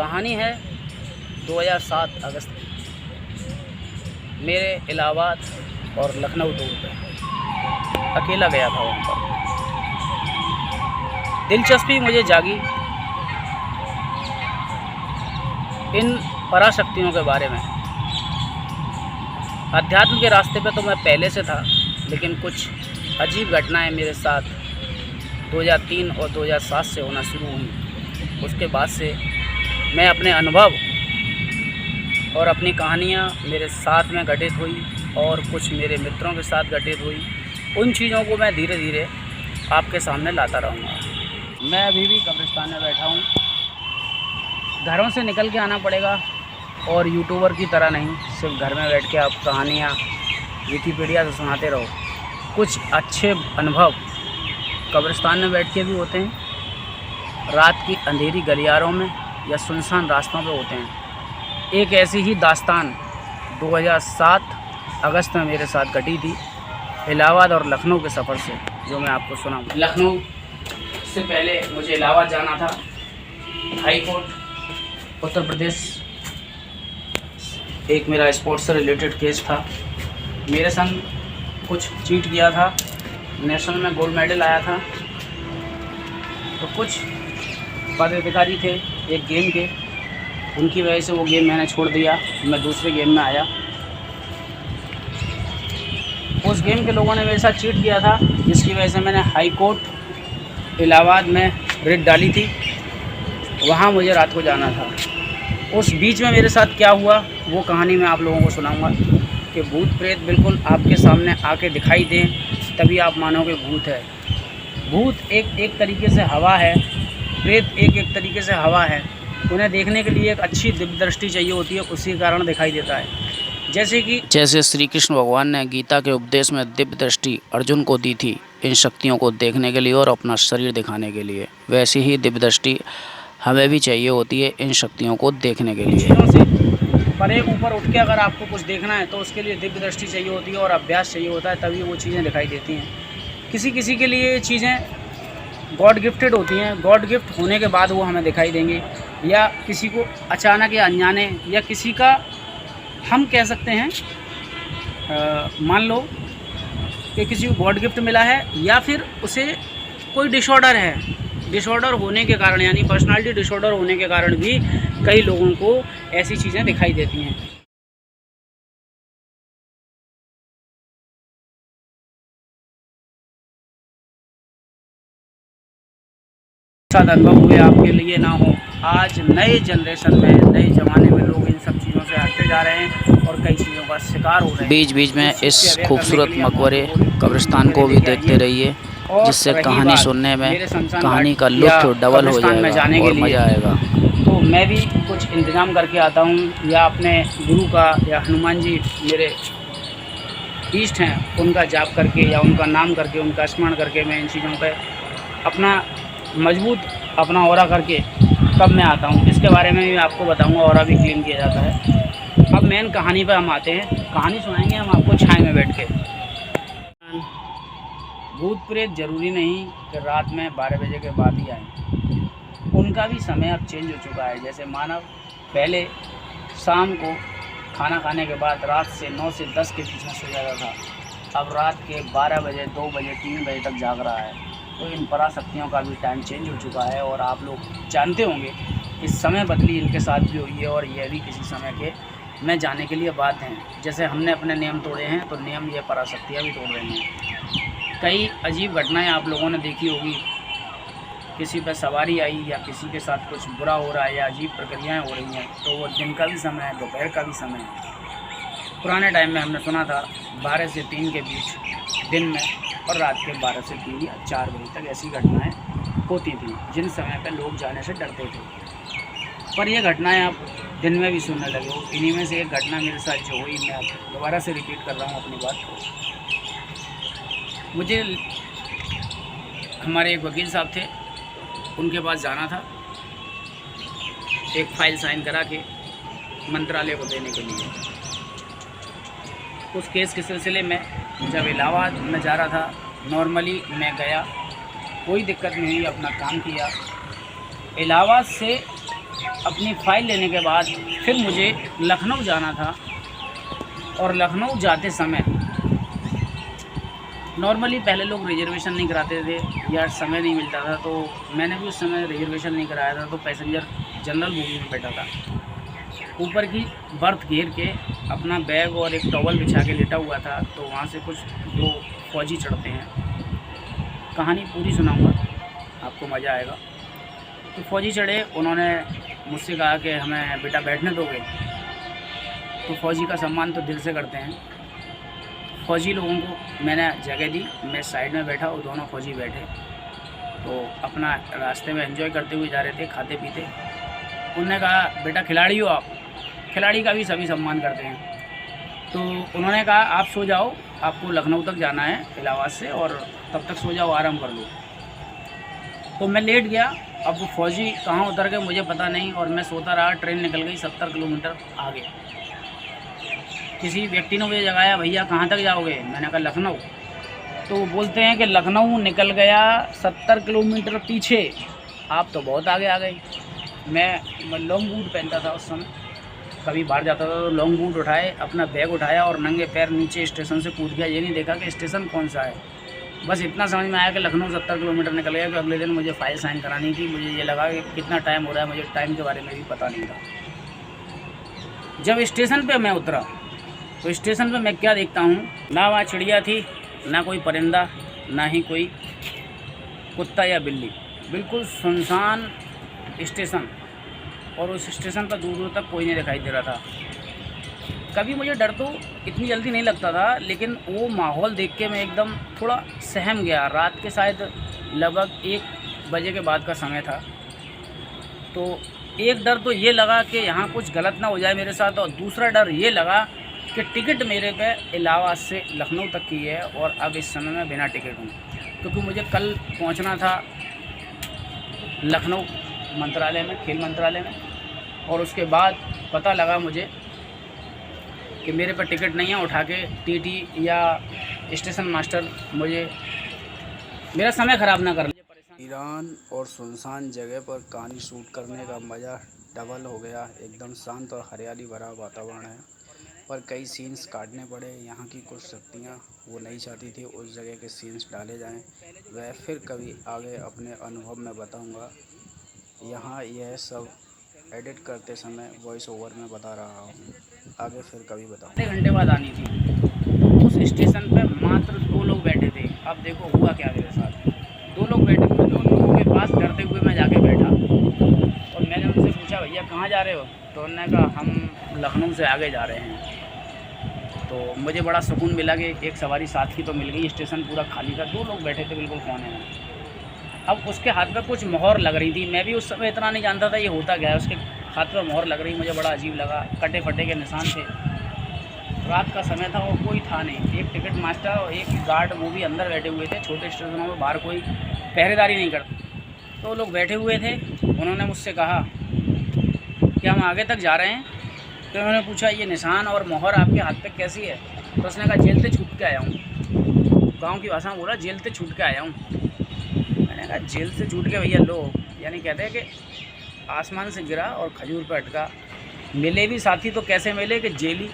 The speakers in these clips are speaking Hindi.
कहानी है 2007 अगस्त की। मेरे इलाहाबाद और लखनऊ टूर पे अकेला गया था वहाँ पर। दिलचस्पी मुझे जागी इन पराशक्तियों के बारे में। अध्यात्म के रास्ते पे तो मैं पहले से था, लेकिन कुछ अजीब घटनाएं मेरे साथ 2003 और 2007 से होना शुरू हुई। उसके बाद से मैं अपने अनुभव और अपनी कहानियाँ मेरे साथ में घटित हुई और कुछ मेरे मित्रों के साथ घटित हुई। उन चीज़ों को मैं धीरे धीरे आपके सामने लाता रहूँगा। मैं अभी भी कब्रिस्तान में बैठा हूँ। घरों से निकल के आना पड़ेगा और यूट्यूबर की तरह नहीं, सिर्फ घर में बैठ के आप कहानियाँ विकिपीडिया से सुनाते रहो। कुछ अच्छे अनुभव कब्रिस्तान में बैठ के भी होते हैं, रात की अंधेरी गलियारों में या सुनसान रास्तों पे होते हैं। एक ऐसी ही दास्तान 2007 अगस्त में मेरे साथ घटी थी, इलाहाबाद और लखनऊ के सफ़र से, जो मैं आपको सुनाऊँ। लखनऊ से पहले मुझे इलाहाबाद जाना था। हाई कोर्ट उत्तर प्रदेश, एक मेरा स्पोर्ट्स से रिलेटेड केस था। मेरे संग कुछ चीट किया था, नेशनल में गोल्ड मेडल आया था। तो कुछ पदाधिकारी थे एक गेम के, उनकी वजह से वो गेम मैंने छोड़ दिया। मैं दूसरे गेम में आया। उस गेम के लोगों ने मेरे साथ चीट किया था, जिसकी वजह से मैंने हाई कोर्ट इलाहाबाद में रिट डाली थी। वहाँ मुझे रात को जाना था। उस बीच में मेरे साथ क्या हुआ वो कहानी मैं आप लोगों को सुनाऊंगा कि भूत प्रेत बिल्कुल आपके सामने आके दिखाई दें तभी आप मानोगे भूत है। भूत एक तरीके से हवा है, प्रेत एक तरीके से हवा है। उन्हें देखने के लिए एक अच्छी दिव्य दृष्टि चाहिए होती है, उसी कारण दिखाई देता है। जैसे श्री कृष्ण भगवान ने गीता के उपदेश में दिव्य दृष्टि अर्जुन को दी थी इन शक्तियों को देखने के लिए और अपना शरीर दिखाने के लिए, वैसी ही दिव्य दृष्टि हमें भी चाहिए होती है इन शक्तियों को देखने के लिए। परे ऊपर उठ के अगर आपको कुछ देखना है तो उसके लिए दिव्य दृष्टि चाहिए होती है और अभ्यास चाहिए होता है, तभी वो चीज़ें दिखाई देती हैं। किसी किसी के लिए चीज़ें गॉड गिफ्टेड होती हैं, गॉड गिफ्ट होने के बाद वो हमें दिखाई देंगी, या किसी को अचानक या अनजाने, या किसी का हम कह सकते हैं मान लो कि किसी को गॉड गिफ्ट मिला है, या फिर उसे कोई डिसऑर्डर है। डिसऑर्डर होने के कारण, यानी पर्सनालिटी डिसऑर्डर होने के कारण भी कई लोगों को ऐसी चीज़ें दिखाई देती हैं। साथ अनुभव हुए आपके लिए ना हो। आज नए जनरेशन में, नए ज़माने में लोग इन सब चीज़ों से हटते जा रहे हैं और कई चीज़ों का शिकार हो रहे हैं। बीच बीच में इस खूबसूरत मकबरे कब्रिस्तान को भी देखते रहिए, जिससे कहानी सुनने में कहानी का लुत्फ डबल हो जाएगा और मज़ा आएगा। तो मैं भी कुछ इंतज़ाम करके आता हूँ, या अपने गुरु का या हनुमान जी मेरे इष्ट हैं, उनका जाप करके या उनका नाम करके, उनका स्मरण करके मैं इन चीज़ों पर अपना मजबूत अपना ऑरा करके तब मैं आता हूँ। इसके बारे में भी आपको बताऊँगा, ऑरा भी क्लीन किया जाता है। अब मेन कहानी पर हम आते हैं। कहानी सुनाएंगे हम आपको छाए में बैठ के। भूत प्रेत ज़रूरी नहीं कि रात में 12 बजे के बाद ही आए, उनका भी समय अब चेंज हो चुका है। जैसे मानव पहले शाम को खाना खाने के बाद रात से 9 से 10 के बीच में सो जाता था, अब रात के 12 बजे, 2 बजे, 3 बजे तक जाग रहा है। तो इन पराशक्तियों का भी टाइम चेंज हो चुका है और आप लोग जानते होंगे इस समय बदली इनके साथ भी हुई है, और यह भी किसी समय के में जाने के लिए बात हैं। जैसे हमने अपने नियम तोड़े हैं, तो नियम ये पराशक्तियाँ भी तोड़ रही हैं। कई अजीब घटनाएं आप लोगों ने देखी होगी, किसी पर सवारी आई या किसी के साथ कुछ बुरा हो रहा है या अजीब प्रक्रियाएँ हो रही हैं, तो वो दिन का भी समय है, दोपहर का भी समय है। पुराने टाइम में हमने सुना था 12 से 3 के बीच दिन में, और रात के 12 से 3 या 4 बजे तक ऐसी घटनाएं होती थी, जिन समय पे लोग जाने से डरते थे। पर ये घटनाएं आप दिन में भी सुनने लगे हो। इन्हीं में से एक घटना मेरे साथ जो हुई, मैं दोबारा से रिपीट कर रहा हूँ अपनी बात को। मुझे हमारे एक वकील साहब थे, उनके पास जाना था एक फ़ाइल साइन करा के मंत्रालय को देने के लिए। उस केस के सिलसिले में जब इलाहाबाद में जा रहा था, नॉर्मली मैं गया, कोई दिक्कत नहीं हुई, अपना काम किया। इलाहाबाद से अपनी फ़ाइल लेने के बाद फिर मुझे लखनऊ जाना था। और लखनऊ जाते समय नॉर्मली पहले लोग रिजर्वेशन नहीं कराते थे या समय नहीं मिलता था, तो मैंने भी उस समय रिजर्वेशन नहीं कराया था, तो पैसेंजर जनरल बोगी में बैठा था। ऊपर की बर्थ घेर के अपना बैग और एक टॉवल बिछा के लेटा हुआ था। तो वहाँ से कुछ दो फौजी चढ़ते हैं, कहानी पूरी सुनाऊंगा, आपको मज़ा आएगा। तो फौजी चढ़े, उन्होंने मुझसे कहा कि हमें बेटा बैठने दोगे। तो फौजी का सम्मान तो दिल से करते हैं। फौजी लोगों को मैंने जगह दी, मैं साइड में बैठा और दोनों फौजी बैठे, तो अपना रास्ते में एंजॉय करते हुए जा रहे थे, खाते पीते। उन्होंने कहा बेटा खिलाड़ी हो आप, खिलाड़ी का भी सभी सम्मान करते हैं। तो उन्होंने कहा आप सो जाओ, आपको लखनऊ तक जाना है इलाहाबाद से, और तब तक सो जाओ, आराम कर लो। तो मैं लेट गया। अब वो फौजी कहाँ उतर गए मुझे पता नहीं, और मैं सोता रहा। ट्रेन निकल गई 70 किलोमीटर आगे। किसी व्यक्ति ने मुझे जगाया, भैया कहाँ तक जाओगे? मैंने कहा लखनऊ। तो वो बोलते हैं कि लखनऊ निकल गया 70 किलोमीटर पीछे, आप तो बहुत आगे आ गए। मैं लॉन्ग बूट पहनता था उस समय, कभी बाहर जाता था तो लॉन्ग बूट उठाए, अपना बैग उठाया और नंगे पैर नीचे स्टेशन से कूद गया। ये नहीं देखा कि स्टेशन कौन सा है, बस इतना समझ में आया कि लखनऊ 70 किलोमीटर निकल गया। कि अगले दिन मुझे फ़ाइल साइन करानी थी। मुझे ये लगा कि कितना टाइम हो रहा है, मुझे टाइम के बारे में भी पता नहीं था। जब स्टेशन पे मैं उतरा तो स्टेशन पे मैं क्या देखता हूँ, ना वहाँ चिड़िया थी, ना कोई परिंदा, ना ही कोई कुत्ता या बिल्ली। बिल्कुल सुनसान स्टेशन, और उस स्टेशन पर दूर दूर तक कोई नहीं दिखाई दे रहा था। कभी मुझे डर तो इतनी जल्दी नहीं लगता था, लेकिन वो माहौल देख के मैं एकदम थोड़ा सहम गया। रात के शायद लगभग 1 बजे के बाद का समय था। तो एक डर तो ये लगा कि यहाँ कुछ गलत ना हो जाए मेरे साथ, और दूसरा डर ये लगा कि टिकट मेरे पे इलाहाबाद से लखनऊ तक की है, और अब इस समय मैं बिना टिकट हूँ, क्योंकि मुझे कल पहुँचना था लखनऊ मंत्रालय में, खेल मंत्रालय में। और उसके बाद पता लगा मुझे कि मेरे पर टिकट नहीं है। उठा के टीटी या स्टेशन मास्टर मुझे मेरा समय ख़राब ना कर ले। ईरान और सुनसान जगह पर कहानी शूट करने का मज़ा डबल हो गया। एकदम शांत और हरियाली भरा वातावरण है, पर कई सीन्स काटने पड़े। यहाँ की कुछ शक्तियाँ वो नहीं चाहती थी उस जगह के सीन्स डाले जाएं। वह फिर कभी आगे अपने अनुभव में बताऊँगा। यहाँ यह सब एडिट करते समय वॉइस ओवर में बता रहा हूँ, आगे फिर कभी बताऊँ। 1 घंटे बाद आनी थी, तो उस स्टेशन पे मात्र 2 लोग बैठे थे। अब देखो हुआ क्या मेरे साथ, 2 लोग बैठे हुए थे। उन लोगों के पास डरते हुए मैं जाके बैठा, और मैंने उनसे पूछा भैया कहाँ जा रहे हो? तो उन्होंने कहा हम लखनऊ से आगे जा रहे हैं। तो मुझे बड़ा सुकून मिला कि एक सवारी साथ की तो मिल गई। स्टेशन पूरा खाली था, 2 लोग बैठे थे बिल्कुल कोने में। अब उसके हाथ में कुछ मोहर लग रही थी। मैं भी उस समय इतना नहीं जानता था ये होता क्या है। उसके हाथ पर मोहर लग रही, मुझे बड़ा अजीब लगा। कटे फटे के निशान थे। रात का समय था और कोई था नहीं। एक टिकट मास्टर और एक गार्ड, वो भी अंदर बैठे हुए थे। छोटे स्टेशनों में बाहर कोई पहरेदारी नहीं करता। तो लोग बैठे हुए थे। उन्होंने मुझसे कहा कि हम आगे तक जा रहे हैं। तो उन्होंने पूछा ये निशान और मोहर आपके हाथ पे कैसी है? तो उसने कहा जेल से छूट के आया हूँ। गांव की भाषा में बोला जेल से छूट के आया हूँ। मैंने कहा जेल से छूट के भैया लो, यानी कहते हैं कि आसमान से गिरा और खजूर पर अटका। मिले भी साथी तो कैसे मिले कि जेली।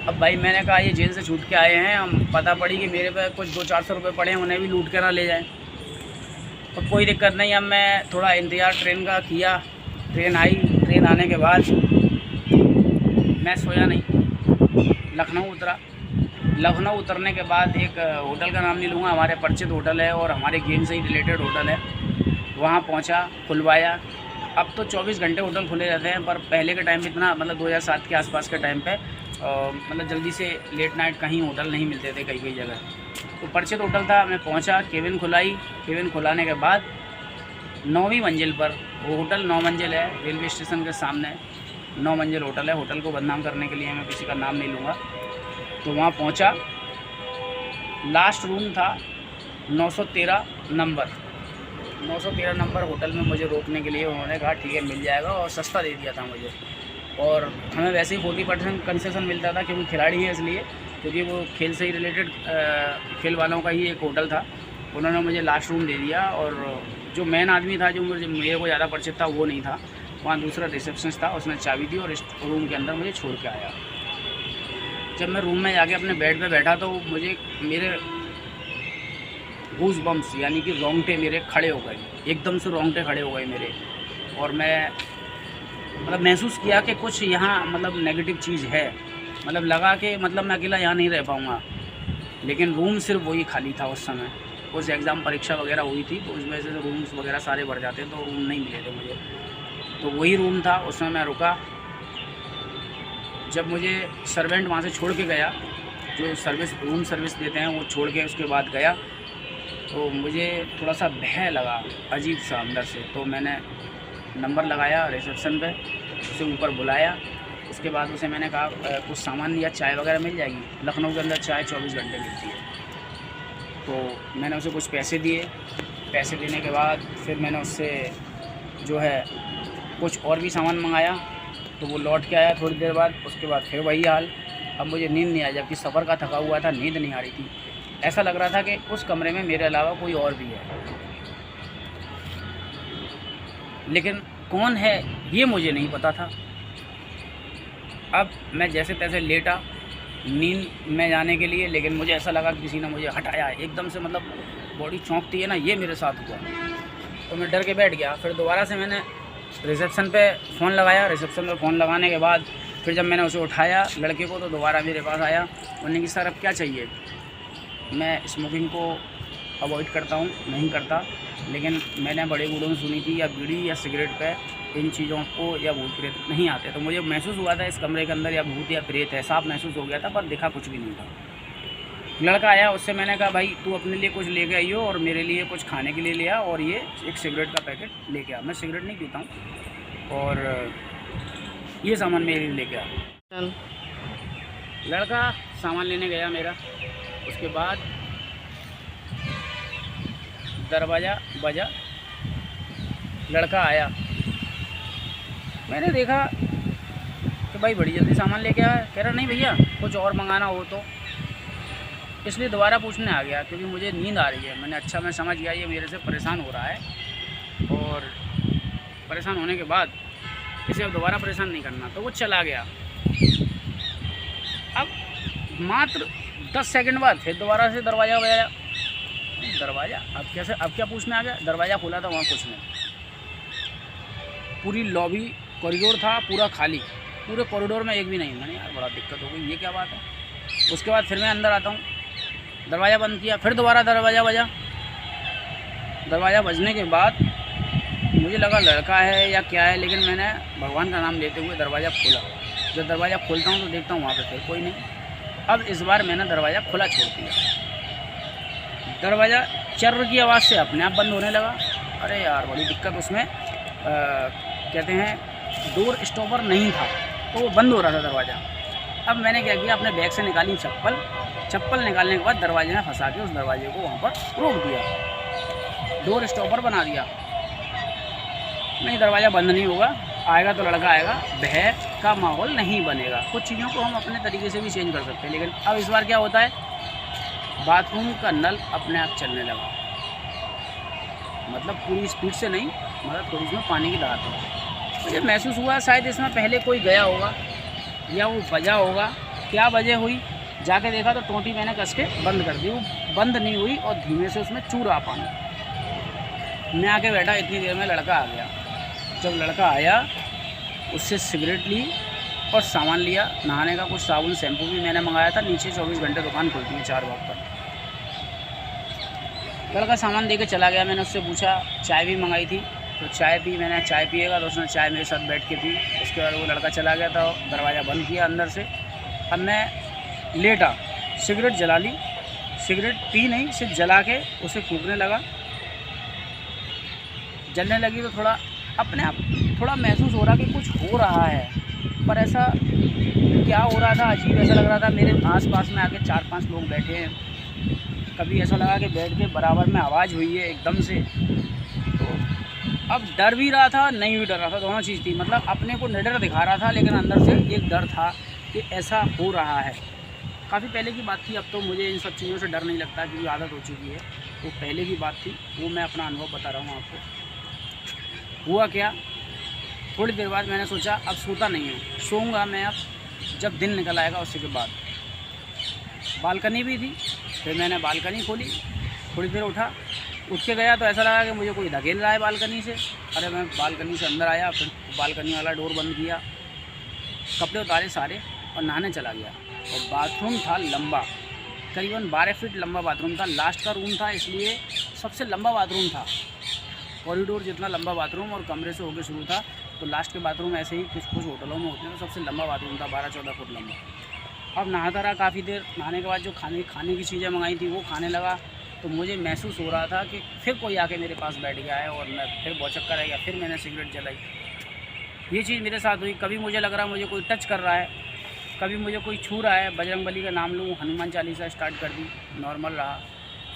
अब भाई मैंने कहा ये जेल से छूट के आए हैं, हम पता पड़ी कि मेरे पे कुछ 200-400 रुपये पड़े हैं, उन्हें भी लूट के ना ले जाएं। तो कोई दिक्कत नहीं। अब मैं थोड़ा इंतज़ार ट्रेन का किया। ट्रेन आई। ट्रेन आने के बाद मैं सोया नहीं, लखनऊ उतरा। लखनऊ उतरने के बाद एक होटल का नाम नहीं लूँगा, हमारे परिचित होटल है और हमारे गेम से ही रिलेटेड होटल है। वहाँ पहुँचा, खुलवाया। अब तो 24 घंटे होटल खुले रहते हैं, पर पहले के टाइम में इतना, मतलब 2007 के आसपास के टाइम पे मतलब जल्दी से लेट नाइट कहीं होटल नहीं मिलते थे कई जगह। तो परिचित होटल था। मैं पहुँचा, केबिन खुलाई। केबिन खुलाने के बाद 9वीं मंजिल पर, वो होटल 9 मंजिल है, रेलवे स्टेशन के सामने 9 मंजिल होटल है। होटल को बदनाम करने के लिए मैं किसी का नाम नहीं लूँगा। तो वहाँ पहुँचा। लास्ट रूम था 913 नंबर। 913 नंबर होटल में मुझे रोकने के लिए उन्होंने कहा ठीक है मिल जाएगा, और सस्ता दे दिया था मुझे। और हमें वैसे ही 40% कंसेशन मिलता था, क्योंकि खिलाड़ी हैं इसलिए, क्योंकि वो खेल से ही रिलेटेड खेल वालों का ही एक होटल था। उन्होंने मुझे लास्ट रूम दे दिया, और जो मेन आदमी था, जो मेरे को ज़्यादा परिचित था, वो नहीं था। वहाँ दूसरा रिसेप्शनिस्ट था, उसने चाबी दी और इस रूम के अंदर मुझे छोड़ के आया। जब मैं रूम में जाके अपने बेड पे बैठा तो मुझे मेरे गूज बम्स यानी कि रोंगटे मेरे खड़े हो गए, एकदम से रोंगटे खड़े हो गए मेरे। और मैं मतलब महसूस किया कि कुछ यहाँ मतलब नेगेटिव चीज़ है, मतलब लगा कि मतलब मैं अकेला यहाँ नहीं रह पाऊँगा। लेकिन रूम सिर्फ वही खाली था उस समय, कुछ एग्ज़ाम परीक्षा वगैरह हुई थी तो उस वजह से रूम्स वगैरह सारे भर जाते तो रूम नहीं मिले थे मुझे, तो वही रूम था। उसमें मैं रुका। जब मुझे सर्वेंट वहाँ से छोड़ के गया, जो रूम सर्विस देते हैं, वो छोड़ के उसके बाद गया, तो मुझे थोड़ा सा भय लगा अजीब सा अंदर से। तो मैंने नंबर लगाया रिसेप्शन पे, उसे ऊपर बुलाया। उसके बाद उसे मैंने कहा कुछ सामान लिया, चाय वगैरह मिल जाएगी, लखनऊ के अंदर चाय 24 घंटे मिलती है। तो मैंने उसे कुछ पैसे दिए। पैसे देने के बाद फिर मैंने उससे जो है कुछ और भी सामान मंगाया, तो वो लौट के आया थोड़ी देर बाद। उसके बाद फिर वही हाल। अब मुझे नींद नहीं आई, जबकि सफ़र का थका हुआ था, नींद नहीं आ रही थी। ऐसा लग रहा था कि उस कमरे में मेरे अलावा कोई और भी है, लेकिन कौन है ये मुझे नहीं पता था। अब मैं जैसे तैसे लेटा नींद में जाने के लिए, लेकिन मुझे ऐसा लगा कि किसी ने मुझे हटाया एकदम से, मतलब बॉडी चौंकती है ना, ये मेरे साथ हुआ। तो मैं डर के बैठ गया। फिर दोबारा से मैंने रिसेप्शन पे फ़ोन लगाया। रिसेप्शन पे फ़ोन लगाने के बाद फिर जब मैंने उसे उठाया लड़के को, तो दोबारा मेरे पास आया। उन्होंने कि सर अब क्या चाहिए। मैं स्मोकिंग को अवॉइड करता हूँ, नहीं करता, लेकिन मैंने बड़े बूढ़ों में सुनी थी या बीड़ी या सिगरेट पे इन चीज़ों को या भूत प्रेत नहीं आते। तो मुझे महसूस हुआ था इस कमरे के अंदर या भूत या प्रेत है, साफ महसूस हो गया था, पर दिखा कुछ भी नहीं था। लड़का आया, उससे मैंने कहा भाई तू अपने लिए कुछ लेके आई हो और मेरे लिए कुछ खाने के लिए लिया, और ये एक सिगरेट का पैकेट लेके आ। मैं सिगरेट नहीं पीता हूँ, और ये सामान मेरे लिए लेके आ। लड़का सामान लेने गया मेरा। उसके बाद दरवाज़ा बजा, लड़का आया। मैंने देखा कि भाई बड़ी जल्दी सामान लेके आया। कह रहा नहीं भैया कुछ और मंगाना हो तो, इसलिए दोबारा पूछने आ गया क्योंकि मुझे नींद आ रही है। मैंने अच्छा मैं समझ गया ये मेरे से परेशान हो रहा है, और परेशान होने के बाद इसे अब दोबारा परेशान नहीं करना, तो वो चला गया। अब मात्र 10 सेकंड बाद फिर दोबारा से दरवाज़ा बजाया। दरवाज़ा अब कैसे, अब क्या पूछने आ गया। दरवाज़ा खोला था, वहाँ कुछ नहीं, पूरी लॉबी कॉरिडोर था पूरा खाली, पूरे कॉरिडोर में एक भी नहीं। मैंने यार बड़ा दिक्कत हो गई, ये क्या बात है। उसके बाद फिर मैं अंदर आता हूँ, दरवाज़ा बंद किया, फिर दोबारा दरवाज़ा बजा। दरवाज़ा बजने के बाद मुझे लगा लड़का है या क्या है, लेकिन मैंने भगवान का नाम लेते हुए दरवाज़ा खोला। जब दरवाज़ा खोलता हूँ तो देखता हूँ वहाँ पे फिर कोई नहीं। अब इस बार मैंने दरवाज़ा खुला छोड़ दिया। दरवाज़ा चर्र की आवाज़ से अपने आप बंद होने लगा। अरे यार बड़ी दिक्कत। उसमें कहते हैं डोर स्टॉपर नहीं था, तो वो बंद हो रहा था दरवाज़ा। अब मैंने क्या किया, अपने बैग से निकाली चप्पल निकालने के बाद दरवाजे में फंसा के उस दरवाजे को वहाँ पर रोक दिया, डोर स्टॉपर बना दिया। नहीं, दरवाज़ा बंद नहीं होगा, आएगा तो लड़का आएगा, भय का माहौल नहीं बनेगा। कुछ चीज़ों को हम अपने तरीके से भी चेंज कर सकते हैं, लेकिन अब इस बार क्या होता है, बाथरूम का नल अपने आप चलने लगा। मतलब पूरी स्पीड से नहीं, मतलब थोड़ी इसमें पानी की धार थी। मुझे महसूस हुआ शायद इसमें पहले कोई गया होगा या वो बजा होगा। क्या वजह हुई, जाके देखा तो टोंटी मैंने कस के बंद कर दी। वो बंद नहीं हुई और धीमे से उसमें चूर आ पानी। मैं आके बैठा, इतनी देर में लड़का आ गया। जब लड़का आया उससे सिगरेट ली और सामान लिया, नहाने का कुछ साबुन शैम्पू भी मैंने मंगाया था। नीचे 24 घंटे दुकान खुलती है 4 वक्त पर। लड़का सामान दे के चला गया। मैंने उससे पूछा, चाय भी मंगाई थी तो चाय पी। मैंने चाय पिएगा तो उसने चाय मेरे साथ बैठ के पी। उसके बाद वो लड़का चला गया था, दरवाज़ा बंद किया अंदर से। अब मैं लेटा, सिगरेट जला ली, सिगरेट पी नहीं, सिर्फ जला के उसे फूकने लगा। जलने लगी तो थोड़ा अपने आप थोड़ा महसूस हो रहा कि कुछ हो रहा है, पर ऐसा क्या हो रहा था, अजीब ऐसा लग रहा था। मेरे आसपास में आके 4-5 लोग बैठे हैं। कभी ऐसा लगा कि बेड के बराबर में आवाज़ हुई है एकदम से। तो अब डर भी रहा था, नहीं भी डर रहा था, दोनों चीज़ थी। मतलब अपने को निडर दिखा रहा था, लेकिन अंदर से एक डर था कि ऐसा हो रहा है। काफ़ी पहले की बात थी, अब तो मुझे इन सब चीज़ों से डर नहीं लगता क्योंकि आदत हो चुकी है। वो पहले की बात थी, वो मैं अपना अनुभव बता रहा हूँ आपको। हुआ क्या थोड़ी देर बाद मैंने सोचा अब सोता नहीं हूँ, सोऊंगा मैं अब जब दिन निकल आएगा उसके बाद। बालकनी भी थी, फिर मैंने बालकनी खोली, थोड़ी देर उठ के गया तो ऐसा लगा कि मुझे कोई धकेल रहा है बालकनी से। अरे मैं बालकनी से अंदर आया, फिर बालकनी वाला डोर बंद किया, कपड़े उतारे सारे और नहाने चला गया। और बाथरूम था लंबा, करीबन 12 फीट लंबा बाथरूम था। लास्ट का रूम था इसलिए सबसे लंबा बाथरूम था, कॉरिडोर जितना लंबा बाथरूम और कमरे से होकर शुरू था। तो लास्ट के बाथरूम ऐसे ही कुछ होटलों में होते हैं, तो सबसे लंबा बाथरूम था, 12-14 फुट लंबा। अब नहाता रहा काफ़ी देर। नहाने के बाद जो खाने की चीज़ें मंगाई थी वो खाने लगा, तो मुझे महसूस हो रहा था कि फिर कोई आके मेरे पास बैठ गया है और मैं फिर भौचक्का रह गया। फिर मैंने सिगरेट जलाई। ये चीज़ मेरे साथ हुई। कभी मुझे लग रहा है मुझे कोई टच कर रहा है, कभी मुझे कोई छू रहा है। बजरंगबली का नाम लूँ, हनुमान चालीसा स्टार्ट कर दी, नॉर्मल रहा।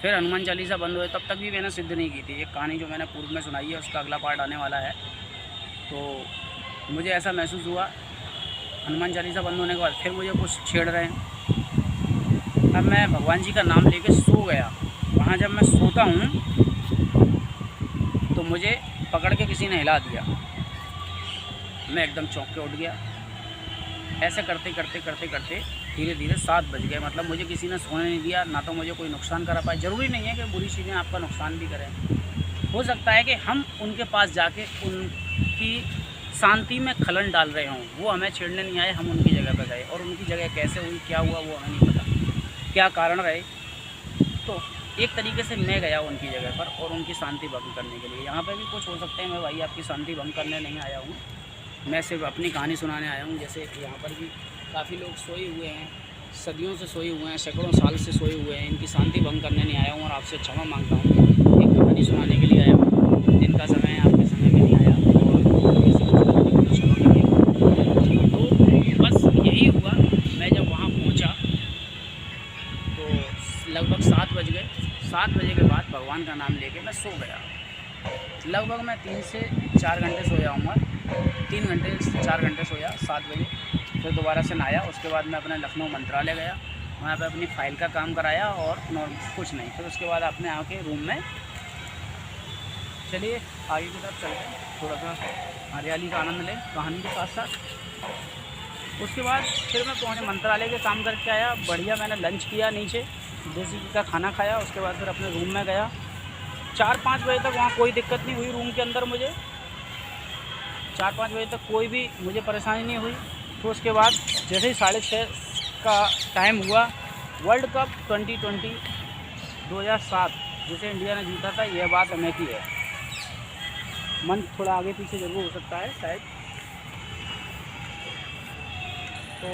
फिर हनुमान चालीसा बंद हुए, तब तक भी मैंने सिद्ध नहीं की थी। एक कहानी जो मैंने पूर्व में सुनाई है उसका अगला पार्ट आने वाला है। तो मुझे ऐसा महसूस हुआ हनुमान चालीसा बंद होने के बाद फिर मुझे कुछ छेड़ रहे हैं। अब मैं भगवान जी का नाम लेके सो गया। वहाँ जब मैं सोता हूँ तो मुझे पकड़ के किसी ने हिला दिया, मैं एकदम चौंक के उठ गया। ऐसे करते करते धीरे धीरे 7 बज गए। मतलब मुझे किसी ने सोने नहीं दिया, ना तो मुझे कोई नुकसान करा पाए। ज़रूरी नहीं है कि बुरी चीज़ें आपका नुकसान भी करें। हो सकता है कि हम उनके पास जाके उनकी शांति में खलल डाल रहे हों। वो हमें छेड़ने नहीं आए, हम उनकी जगह पर गए और उनकी जगह कैसे हुई, क्या हुआ, वो हमें नहीं पता, क्या कारण रहे। तो एक तरीके से मैं गया उनकी जगह पर और उनकी शांति भंग करने के लिए। यहाँ पे भी कुछ हो सकते हैं, मैं भाई आपकी शांति भंग करने नहीं आया हूँ, मैं सिर्फ अपनी कहानी सुनाने आया हूँ। जैसे यहाँ पर भी काफ़ी लोग सोए हुए हैं, सदियों से सोए हुए हैं, सैकड़ों साल से सोए हुए हैं। इनकी शांति भंग करने नहीं आया हूँ और आपसे क्षमा मांगता हूँ। एक कहानी सुनाने के लिए आया हूँ। दिन का समय है, आपके समय में नहीं आया और किसी कुछ गलती को क्षमा करिए। तो बस यही हुआ। मैं जब वहाँ पहुँचा तो लगभग 7 बज गए। 7 बजे के बाद भगवान का नाम लेके मैं सो गया। लगभग मैं 3 से 4 घंटे सोया हूँगा, 3 घंटे से 4 घंटे सोया। 7 बजे फिर दोबारा से नहाया। उसके बाद मैं अपने लखनऊ मंत्रालय गया, वहाँ पे अपनी फ़ाइल का काम कराया और कुछ नहीं। फिर उसके बाद अपने आके रूम में, चलिए आगे की तरफ चलते हैं, थोड़ा सा हरियाली का आनंद लें कहानी के साथ साथ। उसके बाद फिर मैं पहुँचे मंत्रालय के काम करके आया। बढ़िया मैंने लंच किया, नीचे देसी घी का खाना खाया। उसके बाद फिर अपने रूम में गया। 4-5 बजे तक वहाँ कोई दिक्कत नहीं हुई रूम के अंदर मुझे। 4-5 बजे तक कोई भी मुझे परेशानी नहीं हुई। तो उसके बाद जैसे ही 6:30 का टाइम हुआ, वर्ल्ड कप 2020 2007 जिसे इंडिया ने जीता था, यह बात हमें की है। मन थोड़ा आगे पीछे जरूर हो सकता है शायद। तो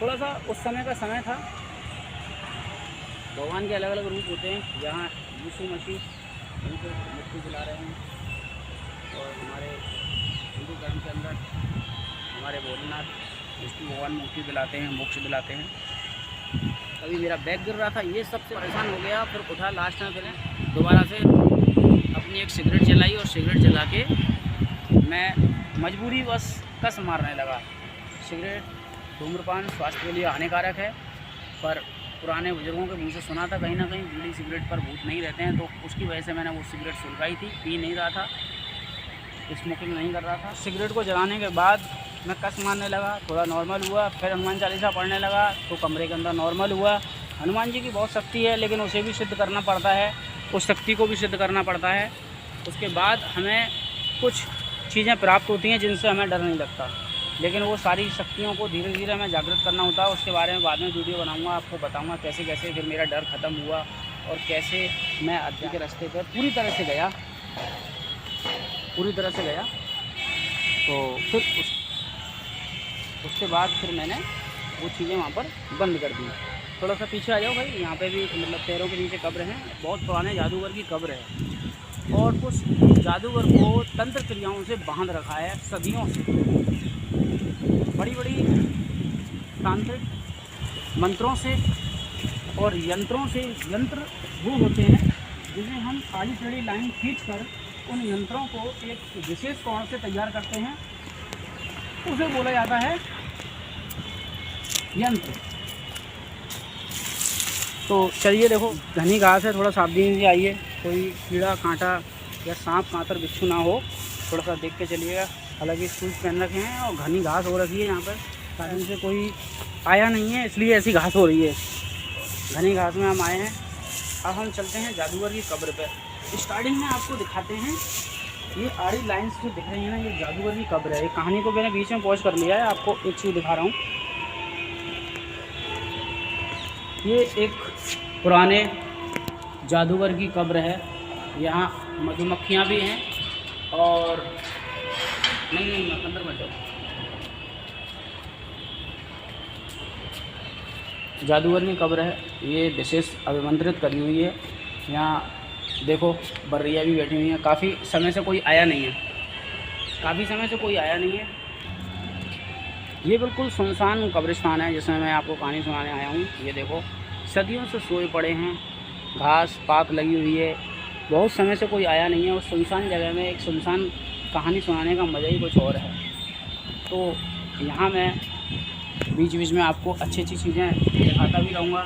थोड़ा सा उस समय का समय था। भगवान के अलग अलग रूप होते हैं। यहाँ यीशु मसीह उनको मुक्ति दिला रहे हैं और हमारे हिंदू धर्म के अंदर हमारे भोलेनाथ विष्णु भगवान मुक्ति दिलाते हैं, मोक्ष दिलाते हैं। अभी मेरा बैग गिर रहा था, ये सबसे परेशान हो गया। फिर उठा लास्ट में, फिर दोबारा से अपनी एक सिगरेट जलाई और सिगरेट जला के मैं मजबूरी बस कस मारने लगा। सिगरेट धूम्रपान स्वास्थ्य के लिए हानिकारक है, पर पुराने बुजुर्गों के मुँह से सुना था कहीं ना कहीं बीड़ी सिगरेट पर भूत नहीं रहते हैं। तो उसकी वजह से मैंने वो सिगरेट सुलगाई थी, पी नहीं रहा था, स्मोकिंग नहीं कर रहा था। सिगरेट को जलाने के बाद मैं कस मारने लगा, थोड़ा नॉर्मल हुआ। फिर हनुमान चालीसा पढ़ने लगा तो कमरे के अंदर नॉर्मल हुआ। हनुमान जी की बहुत शक्ति है, लेकिन उसे भी सिद्ध करना पड़ता है, उस शक्ति को भी सिद्ध करना पड़ता है। उसके बाद हमें कुछ चीज़ें प्राप्त होती हैं जिनसे हमें डर नहीं लगता, लेकिन वो सारी शक्तियों को धीरे धीरे हमें जागृत करना होता है। उसके बारे में बाद में वीडियो बनाऊँगा, आपको बताऊँगा कैसे कैसे फिर मेरा डर ख़त्म हुआ और कैसे मैं अध्यात्म के रास्ते पर पूरी तरह से गया। तो फिर उसके बाद फिर मैंने वो चीज़ें वहाँ पर बंद कर दी। थोड़ा सा पीछे आ जाओ भाई, यहाँ पे भी मतलब पैरों के नीचे कब्र हैं, बहुत पुराने जादूगर की कब्र है और उस जादूगर को तंत्र क्रियाओं से बांध रखा है सदियों से। बड़ी बड़ी तांत्रिक मंत्रों से और यंत्रों से, यंत्र वो होते हैं जिसे हम काली टेढ़ी लाइन खींचकर उन यंत्रों को एक विशेष कोण से तैयार करते हैं, उसे बोला जाता है यंत्र। तो चलिए देखो, घनी घास है, थोड़ा सावधानी से आइए, कोई कीड़ा कांटा या सांप कांतर बिच्छू ना हो, थोड़ा सा देख के चलिएगा। हालांकि शूज़ पहन रखे हैं और घनी घास हो रखी है यहाँ पर। कारण से कोई आया नहीं है इसलिए ऐसी घास हो रही है। घनी घास में हम आए हैं। अब हम चलते हैं जादूगर की कब्र पर। स्टार्टिंग में आपको दिखाते हैं, ये आड़ी लाइंस जो दिख रही है ना, ये जादूगर की कब्र है। ये कहानी को मैंने बीच में पॉज कर लिया है। आपको एक चीज़ दिखा रहा हूँ, ये एक पुराने जादूगर की कब्र है। यहाँ मधुमक्खियाँ भी हैं और नहीं अंदर मत जाओ। जादूगर की कब्र है, ये विशेष अभिमंत्रित करी हुई है। यहाँ देखो बर्रियाँ भी बैठी हुई हैं। काफ़ी समय से कोई आया नहीं है, काफ़ी समय से कोई आया नहीं है। ये बिल्कुल सुनसान कब्रिस्तान है जिसमें मैं आपको कहानी सुनाने आया हूँ। ये देखो सदियों से सोए पड़े हैं, घास पात लगी हुई है, बहुत समय से कोई आया नहीं है। उस सुनसान जगह में एक सुनसान कहानी सुनाने का मज़ा ही कुछ और है। तो यहाँ मैं बीच बीच में आपको अच्छी अच्छी चीज़ें दिखाता भी रहूँगा।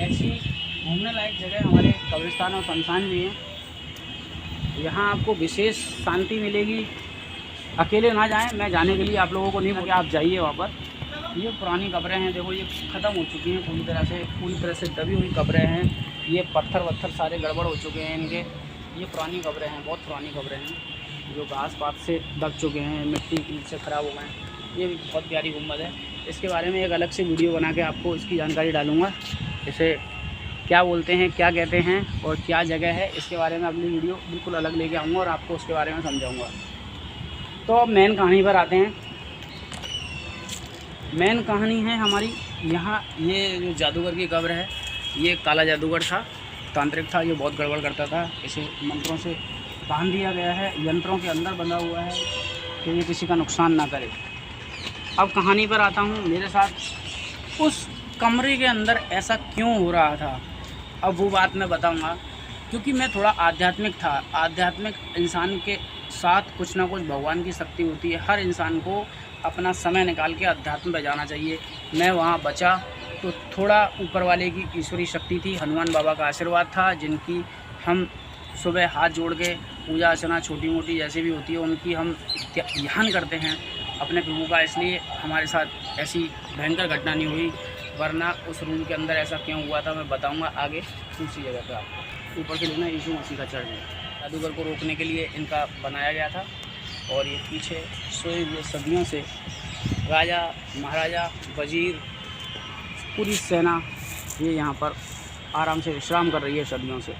ऐसी घूमने लायक जगह हमारे कब्रिस्तान और शमशान भी हैं। यहाँ आपको विशेष शांति मिलेगी। अकेले ना जाएं, मैं जाने के लिए आप लोगों को नहीं बोलूँगा, आप जाइए वहाँ पर। ये पुरानी कब्रें हैं, देखो ये ख़त्म हो चुकी हैं पूरी तरह से दबी हुई कब्रें हैं। ये पत्थर वत्थर सारे गड़बड़ हो चुके हैं इनके। ये पुरानी कब्रें हैं, बहुत पुरानी कब्रें हैं जो घास पात से दब चुके हैं, मिट्टी से ख़राब हो गए हैं। ये भी बहुत प्यारी गुम्बद है। इसके बारे में एक अलग से वीडियो बना के आपको इसकी जानकारी डालूँगा। इसे क्या बोलते हैं, क्या कहते हैं और क्या जगह है, इसके बारे में अपनी वीडियो बिल्कुल अलग लेके आऊँगा और आपको उसके बारे में समझाऊँगा। तो अब मेन कहानी पर आते हैं। मेन कहानी है हमारी यहाँ, ये जो जादूगर की कब्र है, ये काला जादूगर था, तांत्रिक था, जो बहुत गड़बड़ करता था। इसे मंत्रों से बांध दिया गया है, यंत्रों के अंदर बंधा हुआ है कि ये किसी का नुकसान ना करे। अब कहानी पर आता हूँ। मेरे साथ उस कमरे के अंदर ऐसा क्यों हो रहा था, अब वो बात मैं बताऊँगा। क्योंकि मैं थोड़ा आध्यात्मिक था। आध्यात्मिक इंसान के साथ कुछ ना कुछ भगवान की शक्ति होती है। हर इंसान को अपना समय निकाल के अध्यात्म पे जाना चाहिए। मैं वहाँ बचा तो थोड़ा ऊपर वाले की ईश्वरी शक्ति थी, हनुमान बाबा का आशीर्वाद था, जिनकी हम सुबह हाथ जोड़ के पूजा अर्चना छोटी मोटी जैसे भी होती है उनकी हम ध्यान करते हैं अपने प्रभु का। इसलिए हमारे साथ ऐसी भयंकर घटना नहीं हुई, वरना उस रूम के अंदर ऐसा क्यों हुआ था मैं बताऊंगा आगे दूसरी जगह पर आपको। ऊपर से लेना यीशु मसीह का चर्च है। जादूगर को रोकने के लिए इनका बनाया गया था। और ये पीछे सोए हुए सदियों से राजा महाराजा वजीर पूरी सेना ये यहाँ पर आराम से विश्राम कर रही है सदियों से।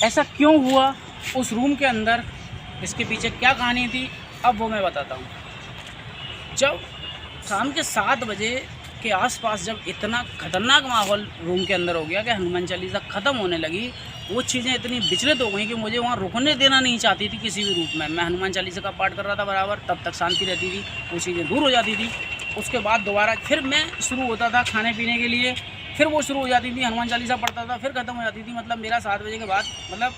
ऐसा क्यों हुआ उस रूम के अंदर, इसके पीछे क्या कहानी थी, अब वो मैं बताता हूँ। जब शाम के 7 बजे के आसपास जब इतना खतरनाक माहौल रूम के अंदर हो गया कि हनुमान चालीसा ख़त्म होने लगी, वो चीज़ें इतनी विचलित हो गई कि मुझे वहाँ रुकने देना नहीं चाहती थी किसी भी रूप में। मैं हनुमान चालीसा का पाठ कर रहा था बराबर, तब तक शांति रहती थी, वो चीज़ें दूर हो जाती थी। उसके बाद दोबारा फिर मैं शुरू होता था खाने पीने के लिए, फिर वो शुरू हो जाती थी, हनुमान चालीसा पढ़ता था, फिर ख़त्म हो जाती थी। मतलब मेरा 7 बजे के बाद, मतलब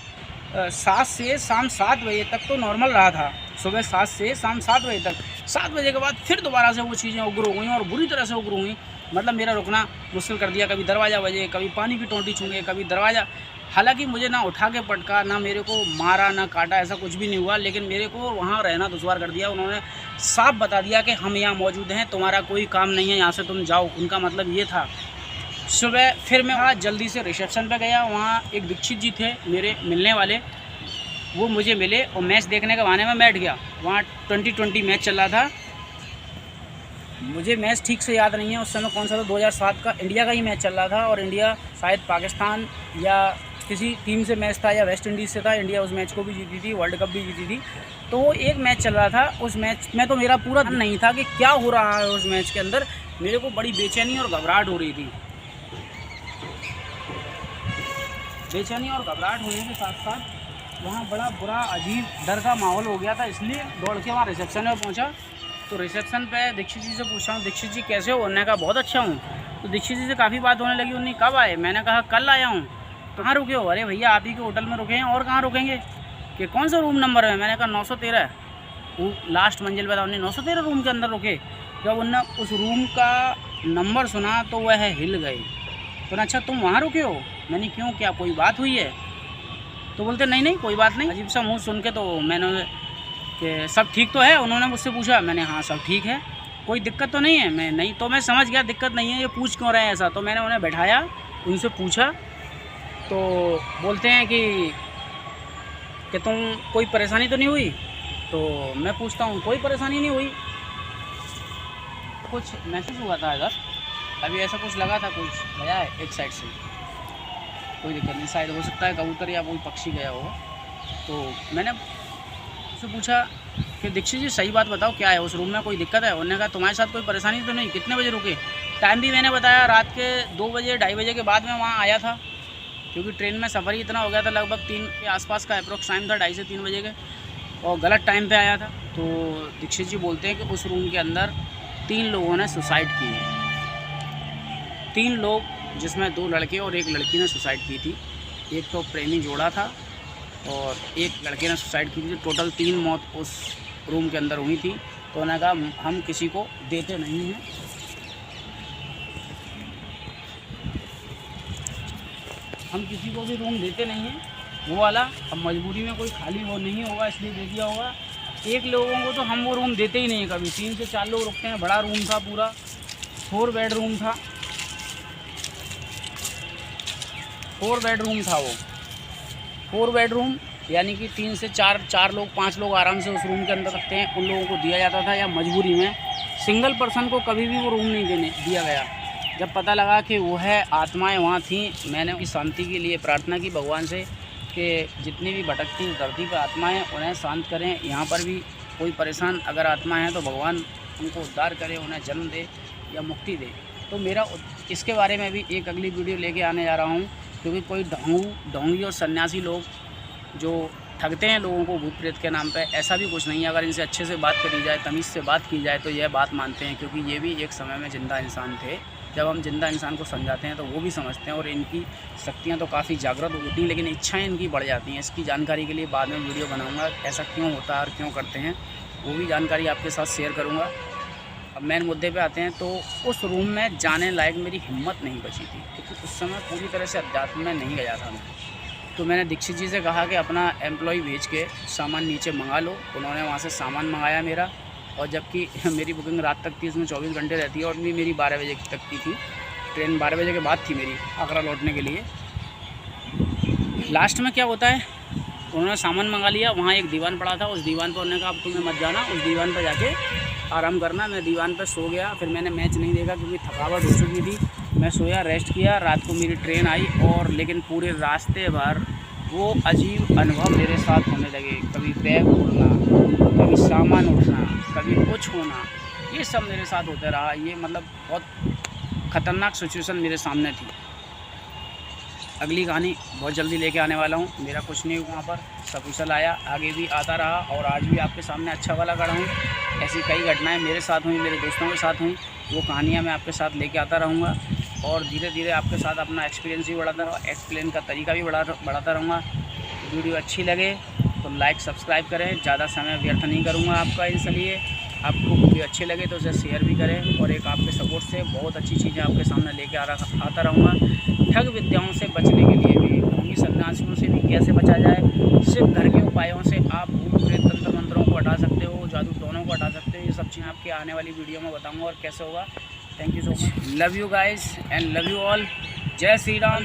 7 से शाम 7 बजे तक तो नॉर्मल रहा था। सुबह 7 से शाम 7 बजे तक, 7 बजे के बाद फिर दोबारा से वो चीज़ें उग्र हो गई और बुरी तरह से उग्र हुई। मतलब मेरा रुकना मुश्किल कर दिया। कभी दरवाज़ा बजे, कभी पानी की टोंटी छूँगे, कभी दरवाज़ा। हालांकि मुझे ना उठा के पटका, ना मेरे को मारा, ना काटा, ऐसा कुछ भी नहीं हुआ, लेकिन मेरे को वहाँ रहना दुश्वार कर दिया। उन्होंने साफ बता दिया कि हम यहाँ मौजूद हैं, तुम्हारा कोई काम नहीं है, यहाँ से तुम जाओ। उनका मतलब ये था। सुबह फिर मैं वहाँ जल्दी से रिसेप्शन पे गया। वहाँ एक दीक्षित जी थे मेरे मिलने वाले, वो मुझे मिले और मैच देखने के बहाने में बैठ गया। वहाँ 2020 मैच चल रहा था। मुझे मैच ठीक से याद नहीं है उस समय कौन सा था, 2007 का इंडिया का ही मैच चल रहा था और इंडिया शायद पाकिस्तान या किसी टीम से मैच था या वेस्ट इंडीज़ से था। इंडिया उस मैच को भी जीती थी, वर्ल्ड कप भी जीती थी। तो वो एक मैच चल रहा था। उस मैच में तो मेरा पूरा ध्यान नहीं था कि क्या हो रहा है उस मैच के अंदर। मेरे को बड़ी बेचैनी और घबराहट हो रही थी। बेचैनी और घबराहट होने के साथ साथ वहाँ बड़ा बुरा अजीब डर का माहौल हो गया था। इसलिए दौड़ के वहाँ रिसेप्शन में पहुँचा। तो रिसेप्शन पे दीक्षित जी से पूछा हूँ, दीक्षित जी कैसे हो? उन्होंने कहा बहुत अच्छा हूँ। तो दीक्षित जी से काफ़ी बात होने लगी। उन्हें कब आए? मैंने कहा कल आया हूँ। कहाँ रुके हो? अरे भैया आप ही के होटल में रुके हैं, और कहाँ रुकेंगे? कि कौन सा रूम नंबर है? मैंने कहा 913। वो लास्ट मंजिल पर था। उन्हें 913 रूम के अंदर रुके। जब उन्होंने उस रूम का नंबर सुना तो वह हिल गए। तो अच्छा तुम वहाँ रुके हो? मैंने क्यों, क्या कोई बात हुई है? तो बोलते नहीं नहीं कोई बात नहीं। अजीब सा मुँह सुन के तो मैंने कि सब ठीक तो है। उन्होंने मुझसे पूछा, मैंने हाँ सब ठीक है, कोई दिक्कत तो नहीं है। मैं नहीं तो मैं समझ गया दिक्कत नहीं है, ये पूछ क्यों रहे हैं ऐसा। तो मैंने उन्हें बैठाया, उनसे पूछा, तो बोलते हैं कि तुम कोई परेशानी तो नहीं हुई। तो मैं पूछता हूँ कोई परेशानी नहीं हुई, कुछ महसूस हुआ था इधर, अभी ऐसा कुछ लगा था, कुछ गया है एक साइड से, कोई दिक्कत नहीं, शायद हो सकता है कबूतर या कोई पक्षी गया हो। तो मैंने उससे पूछा कि दीक्षित जी सही बात बताओ, क्या है उस रूम में, कोई दिक्कत है? उन्होंने कहा तुम्हारे साथ कोई परेशानी तो नहीं, कितने बजे रुके? टाइम भी मैंने बताया, रात के 2 बजे 2:30 बजे के बाद में वहाँ आया था, क्योंकि ट्रेन में सफ़र ही इतना हो गया था, लगभग 3 के आसपास का अप्रोक्स टाइम था, 2:30 से 3 बजे के, और गलत टाइम पे आया था। तो दीक्षित जी बोलते हैं कि उस रूम के अंदर 3 लोगों ने सुसाइड की है। 3 लोग, जिसमें 2 लड़के और 1 लड़की ने सुसाइड की थी। एक तो प्रेमी जोड़ा था और 1 लड़के ने सुसाइड की थी। टोटल 3 मौत उस रूम के अंदर हुई थी। तो उन्होंने कहा हम किसी को देते नहीं हैं, हम किसी को भी रूम देते नहीं हैं वो वाला। अब मजबूरी में कोई खाली वो नहीं होगा इसलिए दे दिया होगा। 1 लोगों को तो हम वो रूम देते ही नहीं हैं कभी। 3 से 4 लोग रुकते हैं, बड़ा रूम था, पूरा 4 बेडरूम था, 4 बेडरूम था वो, 4 बेडरूम, यानी कि 3 से 4 लोग 5 लोग आराम से उस रूम के अंदर रखते हैं, उन लोगों को दिया जाता था। या मजबूरी में सिंगल पर्सन को कभी भी वो रूम नहीं दिया गया। जब पता लगा कि वो है आत्माएं वहाँ थीं, मैंने उनकी शांति के लिए प्रार्थना की भगवान से कि जितनी भी भटकती धरती पर आत्माएं उन्हें शांत करें। यहाँ पर भी कोई परेशान अगर आत्मा है तो भगवान उनको उद्धार करे, उन्हें जन्म दे या मुक्ति दे। तो मेरा इसके बारे में भी एक अगली वीडियो लेके आने जा रहा हूँ, क्योंकि कोई ढोंगी और सन्यासी लोग जो ठगते हैं लोगों को भूत प्रेत के नाम पे, ऐसा भी कुछ नहीं है। अगर इनसे अच्छे से बात करी जाए, तमीज़ से बात की जाए, तो यह बात मानते हैं, क्योंकि ये भी एक समय में जिंदा इंसान थे। जब हम जिंदा इंसान को समझाते हैं तो वो भी समझते हैं, और इनकी शक्तियाँ तो काफ़ी जागृत होती हैं, लेकिन इच्छाएँ इनकी बढ़ जाती हैं। इसकी जानकारी के लिए बाद में वीडियो बनाऊँगा, ऐसा क्यों होता है और क्यों करते हैं, वो भी जानकारी आपके साथ शेयर करूँगा। अब मेन मुद्दे पे आते हैं, तो उस रूम में जाने लायक मेरी हिम्मत नहीं बची थी, क्योंकि उस समय पूरी तरह से अध्यात्म में नहीं गया था मैं। तो मैंने दीक्षित जी से कहा कि अपना एम्प्लॉय भेज के सामान नीचे मंगा लो। उन्होंने वहाँ से सामान मंगाया मेरा, और जबकि मेरी बुकिंग रात तक थी, इसमें 24 घंटे रहती है, और भी मेरी 12 बजे तक की थी ट्रेन, 12 बजे के बाद थी मेरी आगरा लौटने के लिए। लास्ट में क्या होता है, उन्होंने सामान मंगा लिया, वहाँ एक दीवान पड़ा था, उस दीवान पर उन्होंने कहा अब तुम्हें मत जाना, उस दीवान पर जाके आराम करना। मैं दीवान पर सो गया। फिर मैंने मैच नहीं देखा क्योंकि थकावट हो चुकी थी। मैं सोया, रेस्ट किया। रात को मेरी ट्रेन आई, और लेकिन पूरे रास्ते भर वो अजीब अनुभव मेरे साथ होने लगे। कभी बैग उड़ना, कभी सामान उठना, कभी कुछ होना, ये सब मेरे साथ होता रहा। ये मतलब बहुत ख़तरनाक सिचुएशन मेरे सामने थी। अगली कहानी बहुत जल्दी लेके आने वाला हूँ। मेरा कुछ नहीं वहाँ पर सकुशल आया, आगे भी आता रहा, और आज भी आपके सामने अच्छा वाला खड़ा हूँ। ऐसी कई घटनाएं मेरे साथ हुई, मेरे दोस्तों के साथ हुई, वो कहानियाँ मैं आपके साथ लेके आता रहूँगा, और धीरे धीरे आपके साथ अपना एक्सपीरियंस भी बढ़ाता रहूँगा, एक्सप्लेन का तरीका भी बढ़ाता रहूँगा। वीडियो अच्छी लगे तो लाइक सब्सक्राइब करें, ज़्यादा समय व्यर्थ नहीं करूँगा आपका, इसलिए आपको वीडियो अच्छे लगे तो उसे शेयर भी करें, और एक आपके सपोर्ट से बहुत अच्छी चीज़ें आपके सामने लेके आता रहूँगा। ठग विद्याओं से बचने के लिए भी, ढोंगी सन्यासियों से भी कैसे बचा जाए, सिर्फ घर के उपायों से आप भूत प्रेत तंत्र मंत्रों को हटा सकते हो, जादू टोनों को हटा सकते हो। ये सब चीज़ें आपके आने वाली वीडियो में बताऊँगा, और कैसे होगा। Thank you so much, love you guys and love you all. जय श्री राम,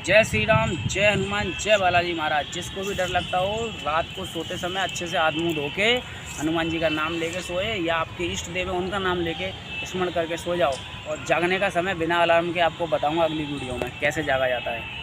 जय श्री राम, जय हनुमान, जय बालाजी महाराज। जिसको भी डर लगता हो, रात को सोते समय अच्छे से हाथ मुँह धो के हनुमान जी का नाम लेके सोए, या आपके इष्ट देव है उनका नाम लेके स्मरण करके सो जाओ। और जागने का समय बिना अलार्म के आपको बताऊंगा अगली वीडियो में कैसे जागा जाता है।